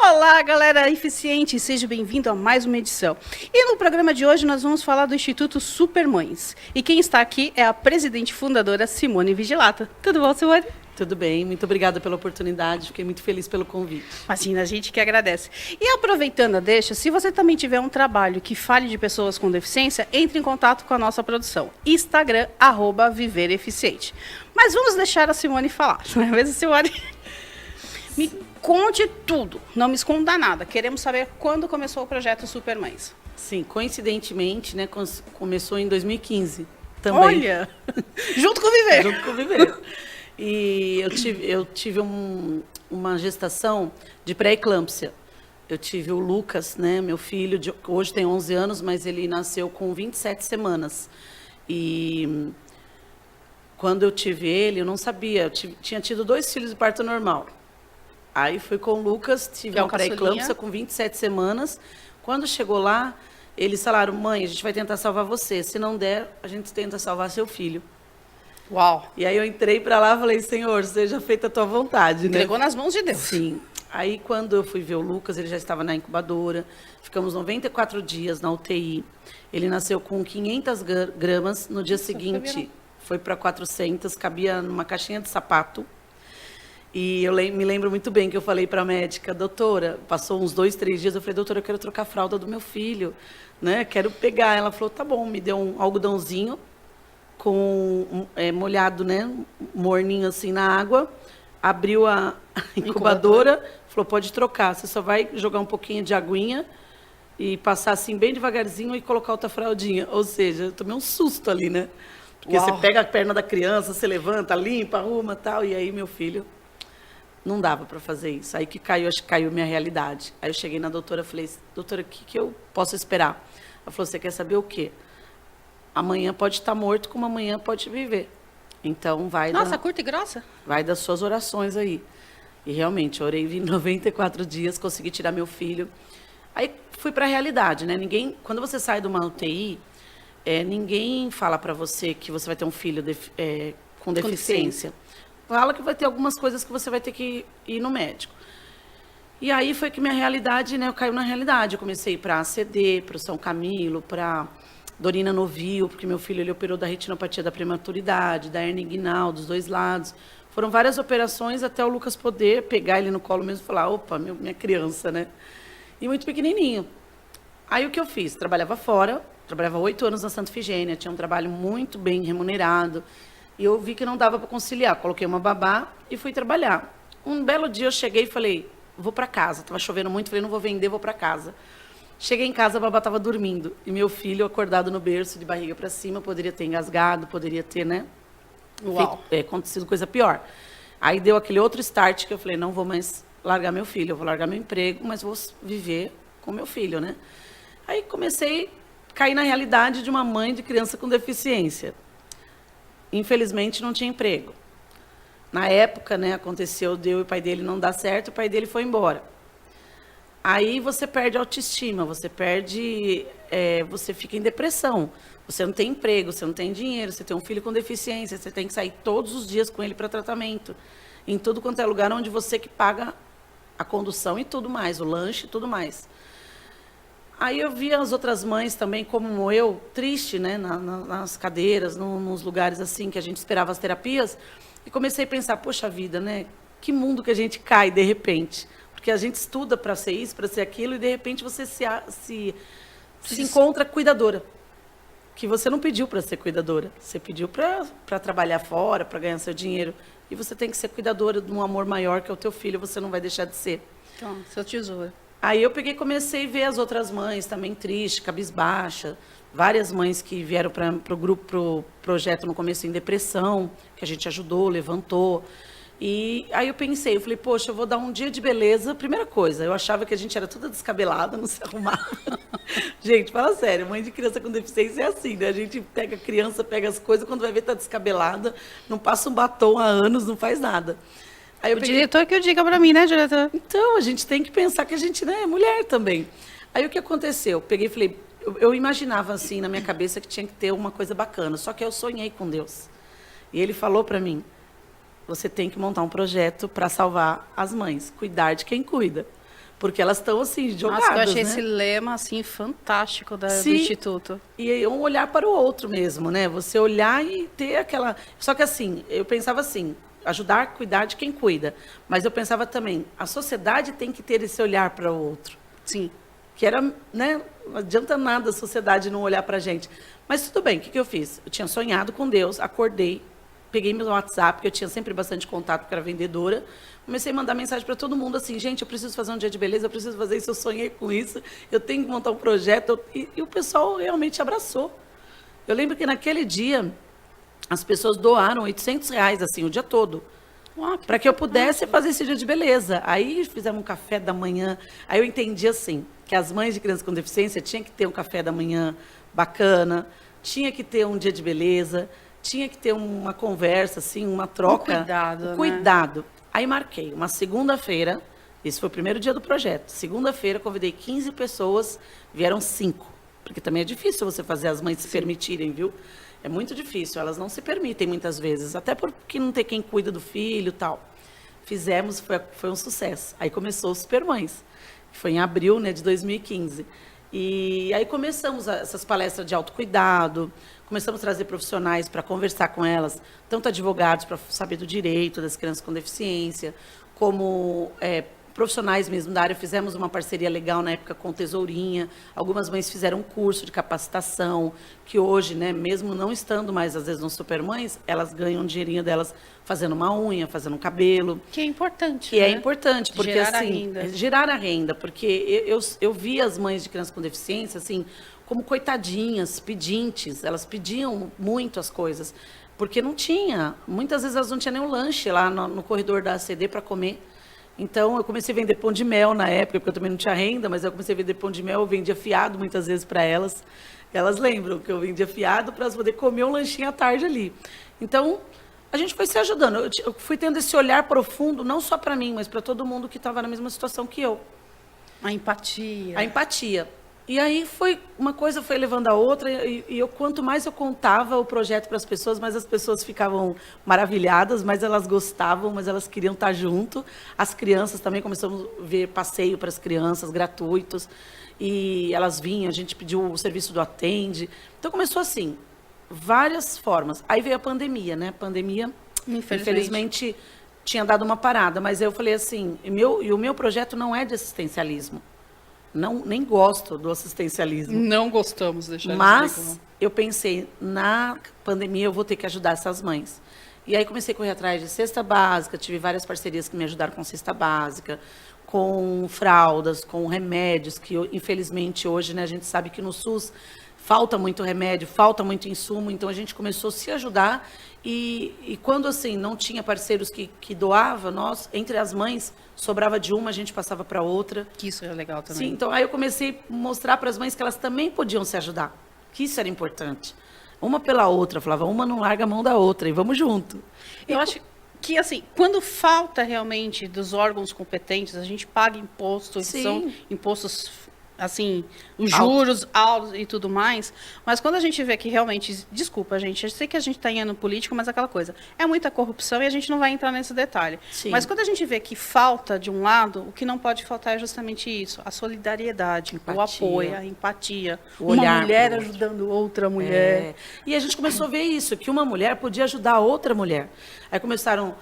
Olá, galera eficiente, seja bem-vindo a mais uma edição. E no programa de hoje nós vamos falar do Instituto Supermães. E quem está aqui é a presidente fundadora Simone Vigilata. Tudo bom, Simone? Tudo bem, muito obrigada pela oportunidade, fiquei muito feliz pelo convite. Imagina, a gente que agradece. E aproveitando a deixa, se você também tiver um trabalho que fale de pessoas com deficiência, entre em contato com a nossa produção. Instagram, @vivereficiente. Mas vamos deixar a Simone falar, não é mesmo, Simone? Me conte tudo, não me esconda nada. Queremos saber quando começou o projeto Supermães. Sim, coincidentemente, né, começou em 2015 também. Olha, junto com o Viver. Junto com o Viver. E eu tive uma gestação de pré-eclâmpsia. Eu tive o Lucas, né, meu filho, hoje tem 11 anos, mas ele nasceu com 27 semanas. E quando eu tive ele, eu não sabia, tinha tido 2 filhos de parto normal. Aí fui com o Lucas, tive uma pré-eclâmpsia com 27 semanas. Quando chegou lá, eles falaram: mãe, a gente vai tentar salvar você. Se não der, a gente tenta salvar seu filho. Uau. E aí eu entrei para lá e falei: Senhor, seja feita a tua vontade, né? Entregou nas mãos de Deus. Sim. Aí quando eu fui ver o Lucas, ele já estava na incubadora. Ficamos 94 dias na UTI. Ele nasceu com 500 gramas. No dia seguinte, foi para 400, cabia numa caixinha de sapato. E eu me lembro muito bem que eu falei para a médica: doutora, passou uns 2, 3 dias, eu falei: doutora, eu quero trocar a fralda do meu filho, né? Quero pegar. Ela falou: tá bom, me deu um algodãozinho molhado, né? Morninho assim na água, abriu a incubadora, falou: pode trocar, você só vai jogar um pouquinho de aguinha e passar assim bem devagarzinho e colocar outra fraldinha. Ou seja, eu tomei um susto ali, né? Porque Uau. Você pega a perna da criança, você levanta, limpa, arruma, tal, e aí meu filho não dava para fazer isso. Aí que caiu, acho que caiu minha realidade. Aí eu cheguei na doutora e falei: doutora, o que eu posso esperar? Ela falou: você quer saber o quê? Amanhã pode estar morto, como amanhã pode viver. Então vai Nossa, curta e grossa. Vai das suas orações aí. E realmente, eu orei 94 dias, consegui tirar meu filho. Aí fui para a realidade, né? Quando você sai de uma UTI, ninguém fala para você que você vai ter um filho com deficiência. Fala que vai ter algumas coisas que você vai ter que ir no médico. E aí foi que minha realidade, né? Eu caí na realidade. Eu comecei para ACD, para o São Camilo, para Dorina Novio, porque meu filho ele operou da retinopatia da prematuridade, da hernia inguinal, dos 2 lados. Foram várias operações até o Lucas poder pegar ele no colo mesmo e falar: opa, minha criança, né? E muito pequenininho. Aí o que eu fiz? Trabalhava fora, trabalhava 8 anos na Santa Efigênia, tinha um trabalho muito bem remunerado. E eu vi que não dava para conciliar. Coloquei uma babá e fui trabalhar. Um belo dia eu cheguei e falei: vou para casa. Estava chovendo muito, falei: não vou vender, vou para casa. Cheguei em casa, a babá estava dormindo. E meu filho acordado no berço, de barriga para cima, poderia ter engasgado, poderia ter, né? Acontecido coisa pior. Aí deu aquele outro start que eu falei: não vou mais largar meu filho, eu vou largar meu emprego, mas vou viver com meu filho, né? Aí comecei a cair na realidade de uma mãe de criança com deficiência. Infelizmente, não tinha emprego. Na época, né, aconteceu, e o pai dele não dá certo, o pai dele foi embora. Aí você perde a autoestima, você fica em depressão. Você não tem emprego, você não tem dinheiro, você tem um filho com deficiência, você tem que sair todos os dias com ele para tratamento. Em tudo quanto é lugar onde você que paga a condução e tudo mais, o lanche e tudo mais. Aí eu vi as outras mães também, como eu, triste, né, nas cadeiras, nos lugares assim que a gente esperava as terapias, e comecei a pensar: poxa vida, né, que mundo que a gente cai de repente, porque a gente estuda para ser isso, para ser aquilo, e de repente você se encontra cuidadora, que você não pediu para ser cuidadora, você pediu para trabalhar fora, para ganhar seu dinheiro, e você tem que ser cuidadora de um amor maior que é o teu filho, você não vai deixar de ser. Então, seu tesouro. Aí eu peguei e comecei a ver as outras mães também tristes, cabisbaixa, várias mães que vieram para o grupo, pro projeto no começo em depressão, que a gente ajudou, levantou. E aí eu pensei, eu falei: poxa, eu vou dar um dia de beleza. Primeira coisa, eu achava que a gente era toda descabelada, não se arrumava. Gente, fala sério, mãe de criança com deficiência é assim, né? A gente pega a criança, pega as coisas, quando vai ver tá descabelada, não passa um batom há anos, não faz nada. Aí diretor que o diga para mim, né, diretor? Então, a gente tem que pensar que a gente, né, é mulher também. Aí o que aconteceu? Peguei e falei, eu imaginava assim na minha cabeça que tinha que ter uma coisa bacana, só que eu sonhei com Deus. E ele falou para mim: você tem que montar um projeto para salvar as mães, cuidar de quem cuida. porque elas estão assim, jogadas, Nossa, eu achei né? esse lema, assim, fantástico do Sim. Instituto. E é um olhar para o outro mesmo, né? Você olhar e ter aquela... Só que assim, eu pensava assim, ajudar a cuidar de quem cuida. Mas eu pensava também, a sociedade tem que ter esse olhar para o outro. Sim. Que era, né? Não adianta nada a sociedade não olhar para a gente. Mas tudo bem, o que eu fiz? Eu tinha sonhado com Deus, acordei, peguei meu WhatsApp, que eu tinha sempre bastante contato, porque era vendedora. Comecei a mandar mensagem para todo mundo assim, gente, eu preciso fazer um dia de beleza, eu preciso fazer isso, eu sonhei com isso, eu tenho que montar um projeto. E o pessoal realmente abraçou. Eu lembro que naquele dia, as pessoas doaram R$ 800, assim, o dia todo, para que eu pudesse fazer esse dia de beleza. Aí fizemos um café da manhã, aí eu entendi assim, que as mães de crianças com deficiência tinham que ter um café da manhã bacana, tinha que ter um dia de beleza, tinha que ter uma conversa, assim, uma troca. Cuidado, né? Cuidado. Aí marquei uma segunda-feira, esse foi o primeiro dia do projeto. Segunda-feira, convidei 15 pessoas, vieram 5. Porque também é difícil você fazer as mães se permitirem, viu? É muito difícil, elas não se permitem muitas vezes, até porque não tem quem cuida do filho e tal. Fizemos, foi um sucesso. Aí começou o Supermães, que foi em abril, né, de 2015. E aí começamos essas palestras de autocuidado, começamos a trazer profissionais para conversar com elas, tanto advogados para saber do direito das crianças com deficiência, como profissionais mesmo da área. Fizemos uma parceria legal na época com Tesourinha. Algumas mães fizeram um curso de capacitação, que hoje, né, mesmo não estando mais, às vezes, no Supermães, elas ganham um dinheirinho delas fazendo uma unha, fazendo um cabelo. Que é importante, Que né? é importante, porque Gerar a assim, renda. gerar a renda, porque eu vi as mães de crianças com deficiência, assim, como coitadinhas, pedintes, elas pediam muito as coisas, porque não tinha, muitas vezes elas não tinham nem um lanche lá no corredor da ACD para comer. Então, eu comecei a vender pão de mel na época, porque eu também não tinha renda, mas eu comecei a vender pão de mel, eu vendia fiado muitas vezes para elas. Elas lembram que eu vendia fiado para elas poderem comer um lanchinho à tarde ali. Então, a gente foi se ajudando. Eu fui tendo esse olhar profundo, não só para mim, mas para todo mundo que estava na mesma situação que eu. A empatia. A empatia. E aí uma coisa foi levando a outra, e quanto mais eu contava o projeto para as pessoas, mais as pessoas ficavam maravilhadas, mais elas gostavam, mais elas queriam estar junto. As crianças também, começamos a ver passeio para as crianças, gratuitos, e elas vinham, a gente pediu o serviço do Atende. Então começou assim, várias formas. Aí veio a pandemia, né? A pandemia, infelizmente, tinha dado uma parada, mas eu falei assim, o meu projeto não é de assistencialismo. Não, nem gosto do assistencialismo. Não gostamos, deixar Mas eu pensei, na pandemia eu vou ter que ajudar essas mães. E aí comecei a correr atrás de cesta básica, tive várias parcerias que me ajudaram com cesta básica, com fraldas, com remédios, que infelizmente hoje, né, a gente sabe que no SUS falta muito remédio, falta muito insumo, então a gente começou a se ajudar. E quando assim não tinha parceiros que doava, nós, entre as mães, sobrava de uma, a gente passava para outra. Que isso é legal também. Sim, então aí eu comecei a mostrar para as mães que elas também podiam se ajudar, que isso era importante. Uma pela outra, falava, uma não larga a mão da outra, e vamos junto. Eu acho que, assim, quando falta realmente dos órgãos competentes, a gente paga impostos, Sim. são impostos, assim, os juros altos e tudo mais, mas quando a gente vê que realmente, desculpa, gente, eu sei que a gente está em ano político, mas aquela coisa, é muita corrupção e a gente não vai entrar nesse detalhe. Sim. Mas quando a gente vê que falta de um lado, o que não pode faltar é justamente isso, a solidariedade, o apoio, a empatia, O olhar uma mulher pro outro. ajudando outra mulher. É. E a gente começou a ver isso, que uma mulher podia ajudar outra mulher. Aí começamos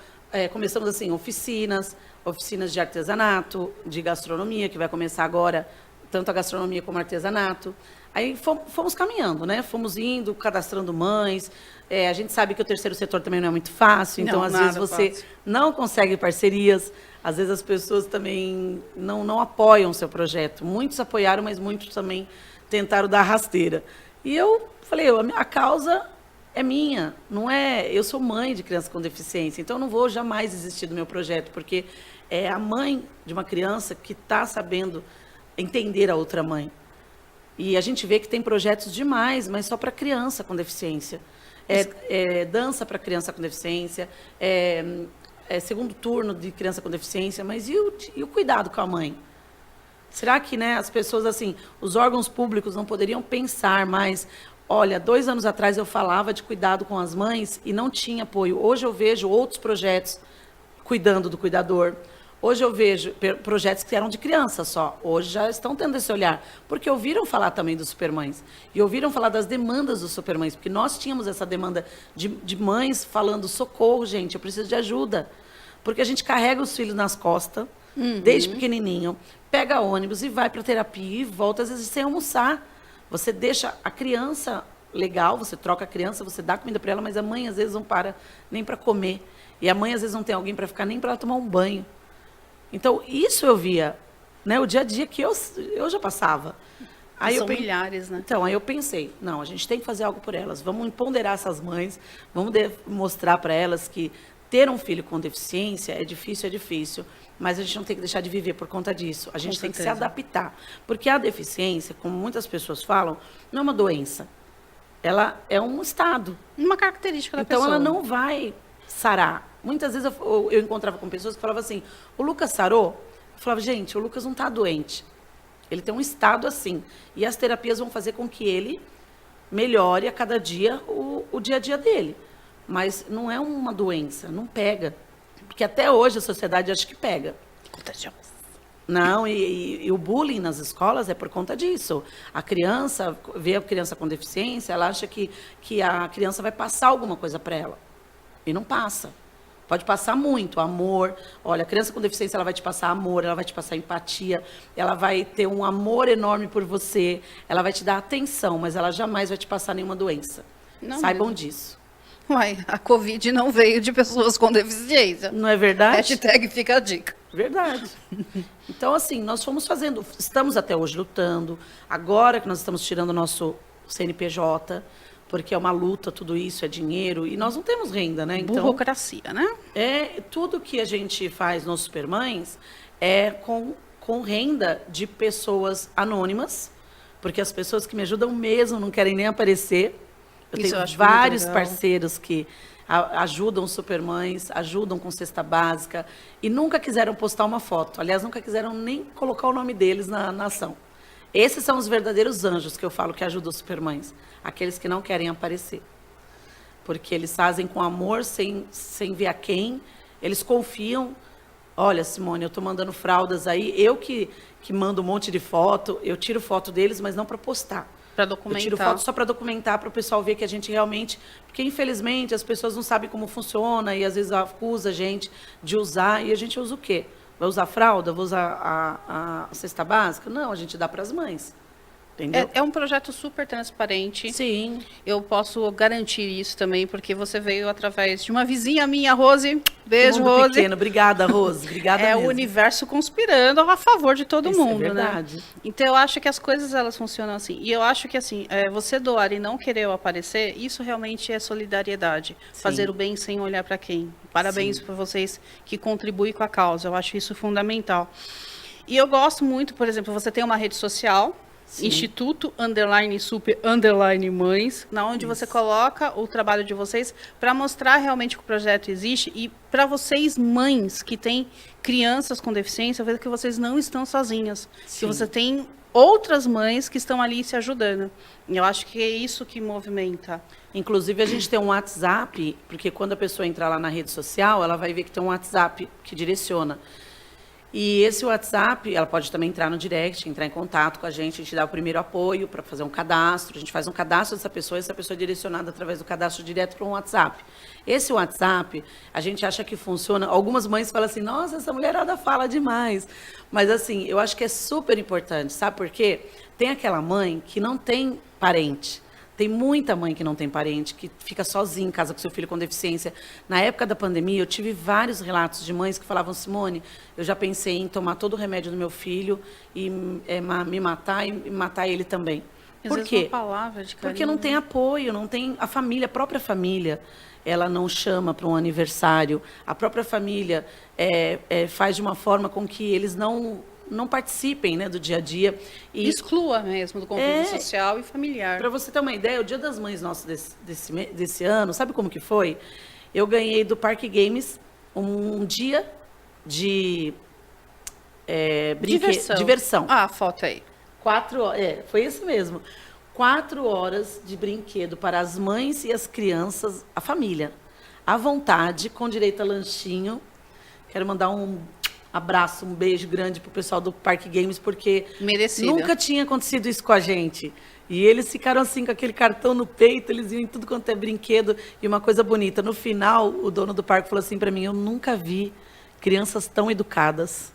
assim, oficinas de artesanato, de gastronomia, que vai começar agora, tanto a gastronomia como o artesanato. Aí fomos caminhando, né? Fomos indo, cadastrando mães. A gente sabe que o terceiro setor também não é muito fácil, então, Não, às nada vezes, você fácil. não consegue parcerias. Às vezes, as pessoas também não apoiam o seu projeto. Muitos apoiaram, mas muitos também tentaram dar rasteira. E eu falei, a causa é minha, não é... Eu sou mãe de criança com deficiência, então eu não vou jamais desistir do meu projeto, porque é a mãe de uma criança que está sabendo entender a outra mãe. E a gente vê que tem projetos demais, mas só para criança com deficiência. Dança para criança com deficiência, segundo turno de criança com deficiência, mas e o cuidado com a mãe? Será que, né, as pessoas, assim, os órgãos públicos não poderiam pensar mais? Olha, 2 anos atrás eu falava de cuidado com as mães e não tinha apoio. Hoje eu vejo outros projetos cuidando do cuidador. Hoje eu vejo projetos que eram de criança só. Hoje já estão tendo esse olhar. Porque ouviram falar também dos supermães. E ouviram falar das demandas dos supermães. Porque nós tínhamos essa demanda de mães falando, socorro, gente, eu preciso de ajuda. Porque a gente carrega os filhos nas costas, desde pequenininho, pega ônibus e vai para terapia e volta, às vezes, sem almoçar. Você deixa a criança legal, você troca a criança, você dá comida para ela, mas a mãe, às vezes, não para nem para comer. E a mãe, às vezes, não tem alguém para ficar nem para ela tomar um banho. Então, isso eu via, né, o dia a dia que eu já passava. Aí São milhares, né? Então, aí eu pensei, não, a gente tem que fazer algo por elas. Vamos empoderar essas mães, vamos mostrar para elas que ter um filho com deficiência é difícil, mas a gente não tem que deixar de viver por conta disso. A gente tem que se adaptar. Porque a deficiência, como muitas pessoas falam, não é uma doença. Ela é um estado. Uma característica da pessoa. Então, ela não vai sarar. Muitas vezes eu encontrava com pessoas que falavam assim, o Lucas sarou? Eu falava, gente, o Lucas não está doente. Ele tem um estado assim. E as terapias vão fazer com que ele melhore a cada dia o dia a dia dele. Mas não é uma doença, não pega. Porque até hoje a sociedade acha que pega. Não, e o bullying nas escolas é por conta disso. A criança, vê a criança com deficiência, ela acha que a criança vai passar alguma coisa para ela. E não passa. Pode passar muito amor. Olha, a criança com deficiência, ela vai te passar amor, ela vai te passar empatia, ela vai ter um amor enorme por você, ela vai te dar atenção, mas ela jamais vai te passar nenhuma doença. Não Saibam mesmo. disso. Uai, a Covid não veio de pessoas com deficiência. Não é verdade? Hashtag fica a dica. Verdade. Então, assim, nós fomos fazendo, estamos até hoje lutando. Agora que nós estamos tirando o nosso CNPJ, porque é uma luta, tudo isso é dinheiro, e nós não temos renda, né? Então, Burocracia, né? tudo que a gente faz nos Supermães é com renda de pessoas anônimas, porque as pessoas que me ajudam mesmo não querem nem aparecer. Eu Isso eu tenho acho muito vários legal. parceiros que ajudam os Supermães, ajudam com cesta básica, e nunca quiseram postar uma foto. Aliás, nunca quiseram nem colocar o nome deles na ação. Esses são os verdadeiros anjos que eu falo que ajudam os Supermães. Aqueles que não querem aparecer. Porque eles fazem com amor, sem ver a quem. Eles confiam. Olha, Simone, eu estou mandando fraldas aí. Eu que mando um monte de foto. Eu tiro foto deles, mas não para postar. Para Eu documentar. tiro foto só para documentar, para o pessoal ver que a gente realmente... Porque, infelizmente, as pessoas não sabem como funciona e, às vezes, acusa a gente de usar. E a gente usa o quê? Vai usar fralda? Vai usar a cesta básica? Não, a gente dá para as mães. Entendeu? É um projeto super transparente. Sim. Eu posso garantir isso também, porque você veio através de uma vizinha minha, Rose. Beijo, Mundo Rose. pequeno. Obrigada, Rose. Obrigada É mesmo. o universo conspirando a favor de todo Isso é mundo, verdade. né? Então eu acho que as coisas elas funcionam assim. E eu acho que assim, você doar e não querer aparecer, isso realmente é solidariedade. Sim. Fazer o bem sem olhar para quem. Parabéns Sim. por vocês que contribuem com a causa. Eu acho isso fundamental. E eu gosto muito, por exemplo, você tem uma rede social, Sim. Instituto Super Mães, na onde você coloca o trabalho de vocês para mostrar realmente que o projeto existe e para vocês mães que têm crianças com deficiência, ver que vocês não estão sozinhas, que Sim. você tem outras mães que estão ali se ajudando. E eu acho que é isso que movimenta. Inclusive, a gente tem um WhatsApp, porque quando a pessoa entrar lá na rede social, ela vai ver que tem um WhatsApp que direciona. E esse WhatsApp, ela pode também entrar no direct, entrar em contato com a gente dá o primeiro apoio para fazer um cadastro. A gente faz um cadastro dessa pessoa e essa pessoa é direcionada através do cadastro direto para um WhatsApp. Esse WhatsApp, a gente acha que funciona. Algumas mães falam assim, nossa, essa mulherada fala demais. Mas, assim, eu acho que é super importante, sabe por quê? Tem aquela mãe que não tem parente. Tem muita mãe que não tem parente, que fica sozinha em casa com seu filho com deficiência. Na época da pandemia, eu tive vários relatos de mães que falavam, Simone, eu já pensei em tomar todo o remédio do meu filho e me matar e matar ele também. Por quê? Uma palavra de carinho, Porque não tem apoio, não tem a família, a própria família, ela não chama para um aniversário. A própria família faz de uma forma com que eles não participem, né, do dia a dia. E exclua mesmo do convívio social e familiar. para você ter uma ideia, o Dia das Mães nosso desse ano, sabe como que foi? Eu ganhei do Parque Games um dia de diversão. Ah, a foto aí. 4 horas, foi isso mesmo. 4 horas de brinquedo para as mães e as crianças, a família, à vontade, com direito a lanchinho. Quero mandar um abraço, um beijo grande pro pessoal do Parque Games, porque Merecido. nunca tinha acontecido isso com a gente. E eles ficaram assim com aquele cartão no peito, eles iam em tudo quanto é brinquedo. E uma coisa bonita, no final, o dono do parque falou assim para mim, eu nunca vi crianças tão educadas.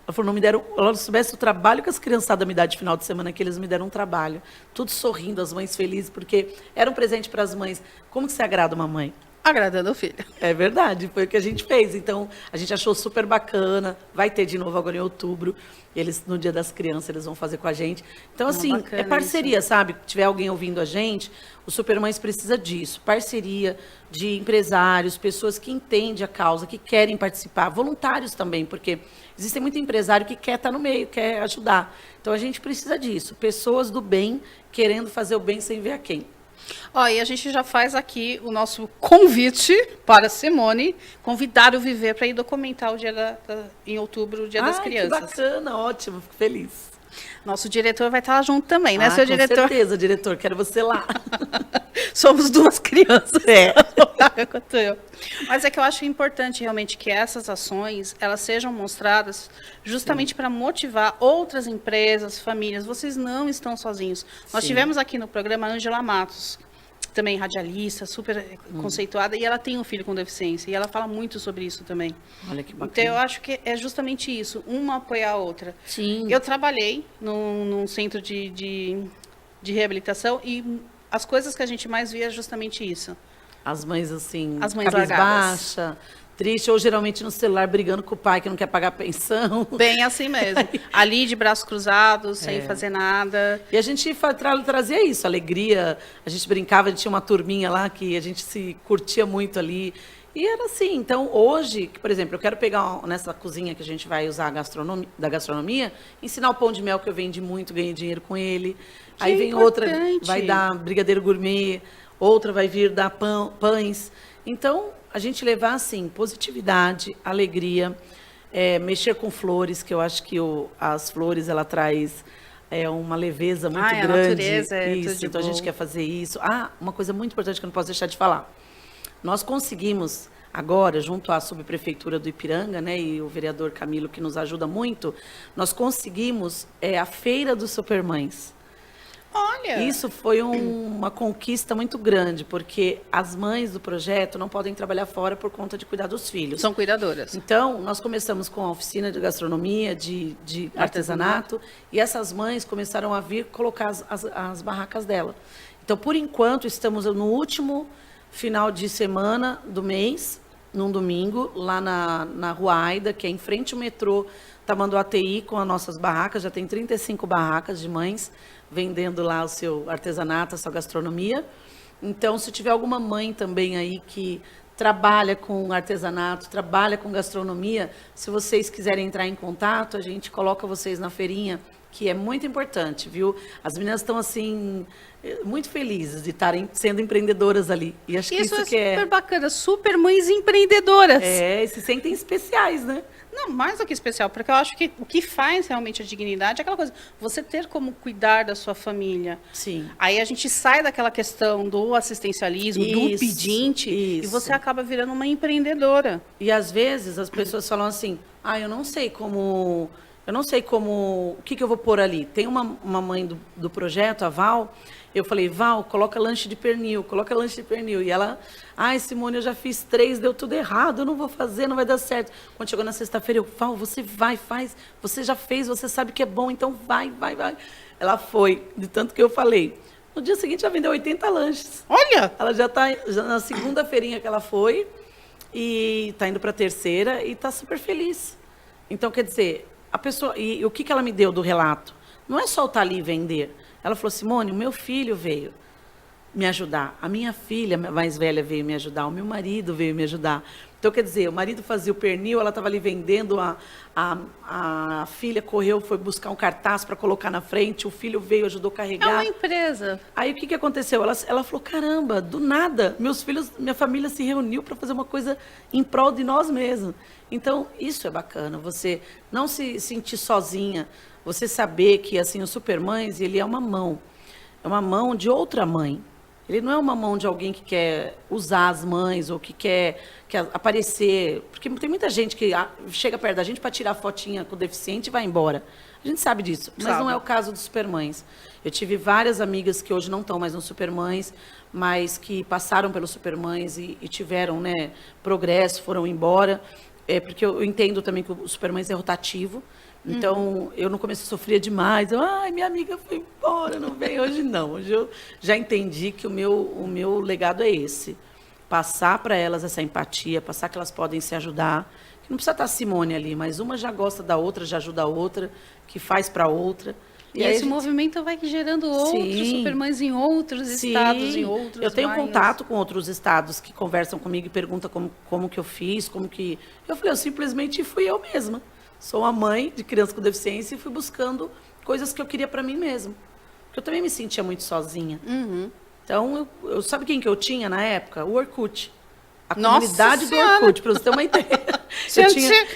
Ela falou, não me deram, ela soubesse o trabalho que as criançadas me dão de final de semana, que eles me deram um trabalho. Tudo sorrindo, as mães felizes, porque era um presente para as mães. Como que você agrada uma mãe? Agradando o filho. É verdade, foi o que a gente fez. Então, a gente achou super bacana. Vai ter de novo agora em outubro. Eles, no Dia das Crianças, eles vão fazer com a gente. Então, assim, é parceria, sabe? Se tiver alguém ouvindo a gente, o Supermães precisa disso. Parceria de empresários, pessoas que entendem a causa, que querem participar. Voluntários também, porque existem muito empresário que quer estar no meio, quer ajudar. Então, a gente precisa disso. Pessoas do bem, querendo fazer o bem sem ver a quem. Ó, e a gente já faz aqui o nosso convite para a Simone convidar o Viver para ir documentar o dia em outubro, o Dia das Crianças. Que bacana, ótimo, fico feliz. Nosso diretor vai estar lá junto também, né, seu diretor? Com certeza, diretor, quero você lá. Somos duas crianças. É. Quanto eu. Mas é que eu acho importante realmente que essas ações elas sejam mostradas justamente para motivar outras empresas, famílias. Vocês não estão sozinhos. Nós tivemos aqui no programa a Ângela Matos, também radialista, super conceituada, e ela tem um filho com deficiência, e ela fala muito sobre isso também. Olha que bacana. Então, eu acho que é justamente isso, uma apoiar a outra. Sim. Eu trabalhei num centro de reabilitação, e as coisas que a gente mais via é justamente isso. As mães, assim, As mães cabisbaixa, triste, ou geralmente no celular brigando com o pai que não quer pagar a pensão. Bem assim mesmo. Ali de braços cruzados, sem fazer nada. E a gente trazia isso, alegria. A gente brincava, a gente tinha uma turminha lá que a gente se curtia muito ali. E era assim. Então, hoje, por exemplo, eu quero pegar nessa cozinha que a gente vai usar da gastronomia, ensinar o pão de mel que eu vendi muito, ganhei dinheiro com ele. Aí vem outra, vai dar brigadeiro gourmet, outra vai vir dar pães. Então, a gente levar, assim, positividade, alegria, mexer com flores, que eu acho que as flores, ela traz uma leveza muito grande. A natureza é isso, tudo de então bom. A gente quer fazer isso. Uma coisa muito importante que eu não posso deixar de falar. Nós conseguimos, agora, junto à subprefeitura do Ipiranga, né, e o vereador Camilo, que nos ajuda muito, nós conseguimos a Feira dos Supermães. Olha! Isso foi uma conquista muito grande, porque as mães do projeto não podem trabalhar fora por conta de cuidar dos filhos. São cuidadoras. Então, nós começamos com a oficina de gastronomia, de artesanato, e essas mães começaram a vir colocar as barracas dela. Então, por enquanto, estamos no último final de semana do mês, num domingo, lá na Rua Aida, que é em frente ao metrô Tamanduateí, com as nossas barracas. Já tem 35 barracas de mães vendendo lá o seu artesanato, a sua gastronomia. Então, se tiver alguma mãe também aí que trabalha com artesanato, trabalha com gastronomia, se vocês quiserem entrar em contato, a gente coloca vocês na feirinha, que é muito importante, viu? As meninas estão, assim, muito felizes de estarem sendo empreendedoras ali. E acho que isso que super bacana, super mães empreendedoras. E se sentem especiais, né? Não, mais do que especial, porque eu acho que o que faz realmente a dignidade é aquela coisa, você ter como cuidar da sua família. Sim. Aí a gente sai daquela questão do assistencialismo, do pedinte, e você acaba virando uma empreendedora. E às vezes as pessoas falam assim, eu não sei como, o que eu vou pôr ali. Tem uma mãe do projeto, a Val, eu falei, Val, coloca lanche de pernil. E ela, Simone, eu já fiz 3, deu tudo errado, eu não vou fazer, não vai dar certo. Quando chegou na sexta-feira, eu, Val, você vai, faz, você já fez, você sabe que é bom, então vai. Ela foi, de tanto que eu falei. No dia seguinte, já vendeu 80 lanches. Olha! Ela já está na segunda feirinha que ela foi, e está indo para a terceira, e está super feliz. Então, quer dizer, a pessoa, e o que ela me deu do relato? Não é só estar ali e vender. Ela falou, Simone, o meu filho veio me ajudar, a minha filha mais velha veio me ajudar, o meu marido veio me ajudar. Então, quer dizer, o marido fazia o pernil, ela estava ali vendendo, a filha correu, foi buscar um cartaz para colocar na frente, o filho veio, ajudou a carregar. É uma empresa. Aí, o que aconteceu? Ela falou, caramba, do nada, minha família se reuniu para fazer uma coisa em prol de nós mesmos. Então, isso é bacana, você não se sentir sozinha, você saber que, assim, o Supermães, ele é uma mão de outra mãe. Ele não é uma mão de alguém que quer usar as mães ou que quer aparecer. Porque tem muita gente que chega perto da gente para tirar fotinha com o deficiente e vai embora. A gente sabe disso, mas não é o caso dos Supermães. Eu tive várias amigas que hoje não estão mais no Supermães, mas que passaram pelos Supermães e tiveram, né, progresso, foram embora. Porque eu entendo também que o Supermães é rotativo. Então, eu no começo sofria demais. Ai, minha amiga foi embora, não veio hoje não. Hoje eu já entendi que o meu legado é esse. Passar para elas essa empatia, passar que elas podem se ajudar. Que não precisa estar a Simone ali, mas uma já gosta da outra, já ajuda a outra, que faz para a outra. E esse movimento vai gerando outros Supermães em outros estados, em outros Eu tenho contato com outros estados que conversam comigo e perguntam como que eu fiz, como que... Eu falei, eu simplesmente fui eu mesma. Sou a mãe de criança com deficiência e fui buscando coisas que eu queria para mim mesma. Porque eu também me sentia muito sozinha. Então, eu sabe quem que eu tinha na época? O Orkut. A comunidade do Orkut, para você ter uma ideia.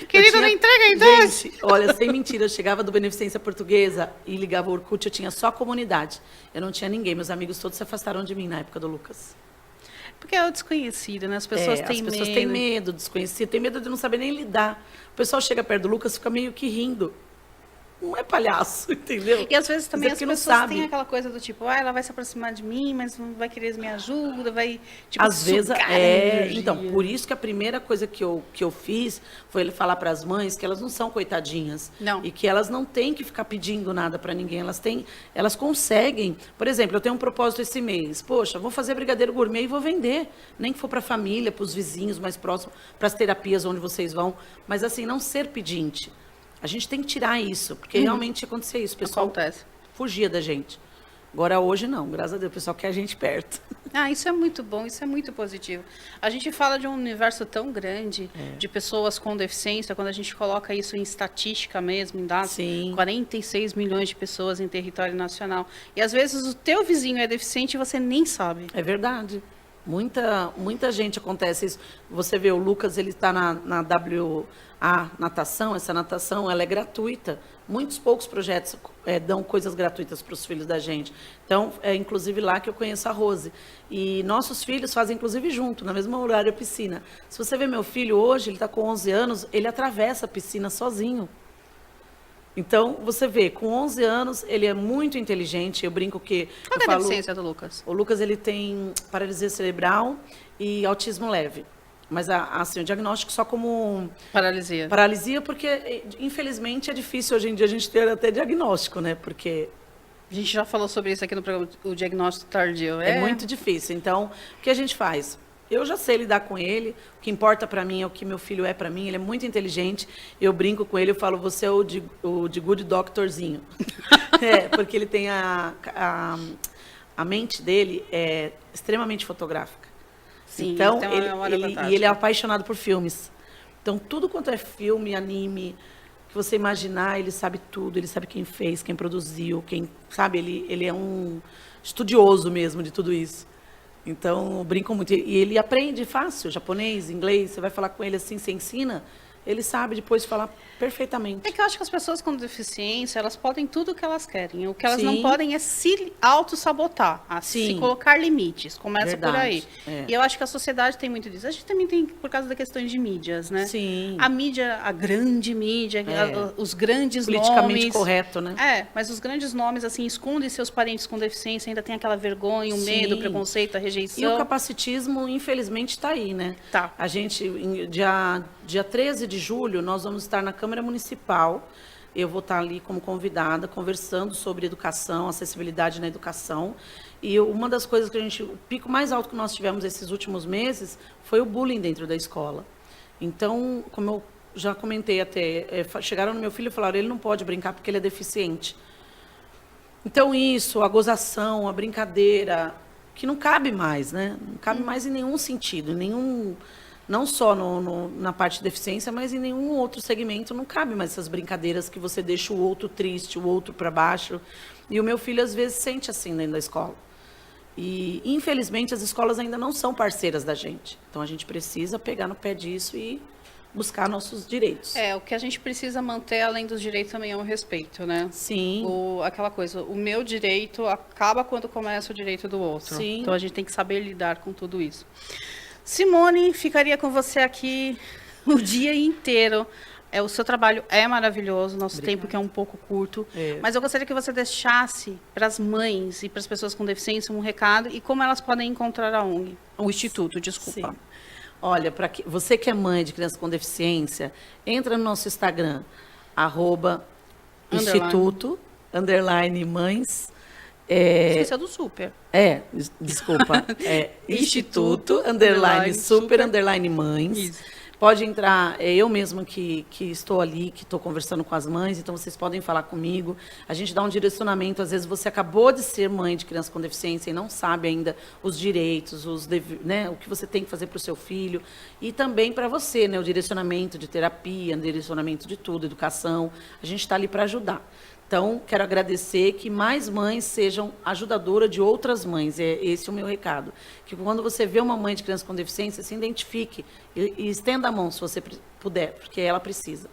Querida, não entrega a idade. Gente, olha, sem mentira, eu chegava do Beneficência Portuguesa e ligava o Orkut, eu tinha só a comunidade. Eu não tinha ninguém, meus amigos todos se afastaram de mim na época do Lucas. Porque é o desconhecido, né? As pessoas têm medo. As pessoas têm medo do desconhecido, têm medo de não saber nem lidar. O pessoal chega perto do Lucas e fica meio que rindo. Não é palhaço, entendeu? E às vezes também as pessoas têm aquela coisa do tipo, ela vai se aproximar de mim, mas não vai querer me ajuda, vai tipo, às vezes então, por isso que a primeira coisa que eu fiz foi ele falar para as mães que elas não são coitadinhas. Não. E que elas não têm que ficar pedindo nada para ninguém, elas conseguem. Por exemplo, eu tenho um propósito esse mês. Poxa, vou fazer brigadeiro gourmet e vou vender, nem que for para a família, para os vizinhos mais próximos, para as terapias onde vocês vão, mas assim, não ser pedinte. A gente tem que tirar isso, porque realmente acontecia isso. O pessoal fugia da gente. Agora, hoje, não. Graças a Deus, o pessoal quer a gente perto. Isso é muito bom, isso é muito positivo. A gente fala de um universo tão grande de pessoas com deficiência, quando a gente coloca isso em estatística mesmo, em dados, 46 milhões de pessoas em território nacional. E, às vezes, o teu vizinho é deficiente e você nem sabe. É verdade. Muita gente acontece isso. Você vê, o Lucas, ele está na WA natação, essa natação ela é gratuita. Muitos poucos projetos dão coisas gratuitas para os filhos da gente. Então, é inclusive lá que eu conheço a Rose. E nossos filhos fazem, inclusive, junto, na mesma horário a piscina. Se você vê meu filho hoje, ele está com 11 anos, ele atravessa a piscina sozinho. Então, você vê, com 11 anos, ele é muito inteligente. Eu brinco que... Qual é a deficiência do Lucas? O Lucas, ele tem paralisia cerebral e autismo leve. Mas, assim, o diagnóstico só como... Paralisia. Paralisia, porque, infelizmente, é difícil hoje em dia a gente ter até diagnóstico, né? Porque... A gente já falou sobre isso aqui no programa, o diagnóstico tardio. É muito difícil. Então, o que a gente faz? Eu já sei lidar com ele, o que importa para mim é o que meu filho é para mim, ele é muito inteligente, eu brinco com ele, eu falo, você é o de good doctorzinho. Porque ele tem a mente dele é extremamente fotográfica. Sim, então, ele é apaixonado por filmes. Então, tudo quanto é filme, anime, que você imaginar, ele sabe tudo, ele sabe quem fez, quem produziu, sabe, ele é um estudioso mesmo de tudo isso. Então, eu brinco muito. E ele aprende fácil, japonês, inglês. Você vai falar com ele assim, você ensina, ele sabe depois falar perfeitamente. É que eu acho que as pessoas com deficiência, elas podem tudo o que elas querem. O que elas não podem é se auto-sabotar, se colocar limites. Começa por aí. E eu acho que a sociedade tem muito disso. A gente também tem, por causa da questão de mídias, né? Sim. A mídia, a grande mídia, os grandes politicamente nomes... correto, né? Mas os grandes nomes, assim, escondem seus parentes com deficiência, ainda tem aquela vergonha, o medo, o preconceito, a rejeição. E o capacitismo, infelizmente, está aí, né? Tá. A gente, dia 13 de julho, nós vamos estar na Câmara Municipal. Eu vou estar ali como convidada, conversando sobre educação, acessibilidade na educação. E uma das coisas que o pico mais alto que nós tivemos esses últimos meses foi o bullying dentro da escola. Então, como eu já comentei até, chegaram no meu filho e falaram, ele não pode brincar porque ele é deficiente. Então, a gozação, a brincadeira, que não cabe mais, né? Não cabe mais em nenhum sentido, não só na parte de deficiência, mas em nenhum outro segmento não cabe mais essas brincadeiras que você deixa o outro triste, o outro para baixo. E o meu filho, às vezes, sente assim dentro da escola. E, infelizmente, as escolas ainda não são parceiras da gente. Então, a gente precisa pegar no pé disso e buscar nossos direitos. O que a gente precisa manter, além dos direitos, também é o respeito, né? Sim. Aquela coisa, o meu direito acaba quando começa o direito do outro. Sim. Então, a gente tem que saber lidar com tudo isso. Simone, ficaria com você aqui o dia inteiro. O seu trabalho é maravilhoso, nosso tempo que é um pouco curto. Mas eu gostaria que você deixasse para as mães e para as pessoas com deficiência um recado e como elas podem encontrar a ONG, o Instituto, desculpa. Sim. Olha, você que é mãe de criança com deficiência, entra no nosso Instagram, @instituto _mães. Esqueceu do super. Desculpa. Instituto _super _mães. Isso. Pode entrar, eu mesma que estou ali, que estou conversando com as mães, então vocês podem falar comigo. A gente dá um direcionamento, às vezes você acabou de ser mãe de criança com deficiência e não sabe ainda os direitos, né, o que você tem que fazer para o seu filho. E também para você, né, o direcionamento de terapia, o direcionamento de tudo, educação. A gente está ali para ajudar. Então, quero agradecer que mais mães sejam ajudadoras de outras mães. Esse é o meu recado. Que quando você vê uma mãe de criança com deficiência, se identifique e estenda a mão, se você puder, porque ela precisa.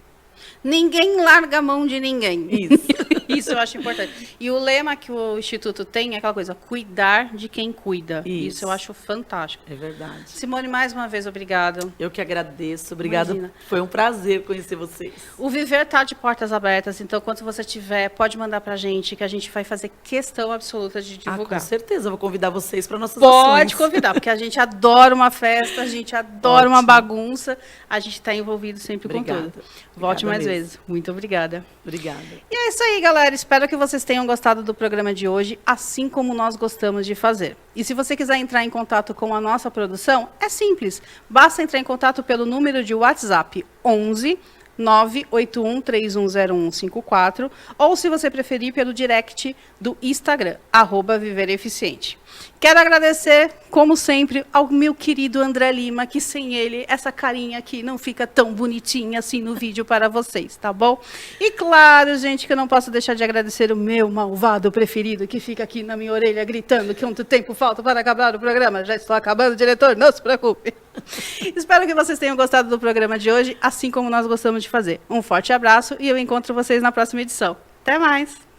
Ninguém larga a mão de ninguém. Isso. Isso eu acho importante. E o lema que o Instituto tem é aquela coisa, cuidar de quem cuida. Isso eu acho fantástico. É verdade. Simone, mais uma vez, obrigada. Eu que agradeço. Obrigada. Imagina. Foi um prazer conhecer vocês. O Viver está de portas abertas, então, quando você tiver, pode mandar pra gente, que a gente vai fazer questão absoluta de divulgar. Com certeza. Eu vou convidar vocês para nossas Pode ações. convidar, porque a gente adora uma festa, a gente adora uma bagunça, a gente está envolvido sempre com tudo. Volte mais vezes. Muito obrigada. Obrigada. E é isso aí, galera. Espero que vocês tenham gostado do programa de hoje, assim como nós gostamos de fazer. E se você quiser entrar em contato com a nossa produção, é simples. Basta entrar em contato pelo número de WhatsApp 11 981310154 ou, se você preferir, pelo direct do Instagram, @vivereficiente. Quero agradecer, como sempre, ao meu querido André Lima, que sem ele, essa carinha aqui não fica tão bonitinha assim no vídeo para vocês, tá bom? E claro, gente, que eu não posso deixar de agradecer o meu malvado preferido, que fica aqui na minha orelha gritando que quanto tempo falta para acabar o programa. Já estou acabando, diretor, não se preocupe. Espero que vocês tenham gostado do programa de hoje, assim como nós gostamos de fazer. Um forte abraço e eu encontro vocês na próxima edição. Até mais!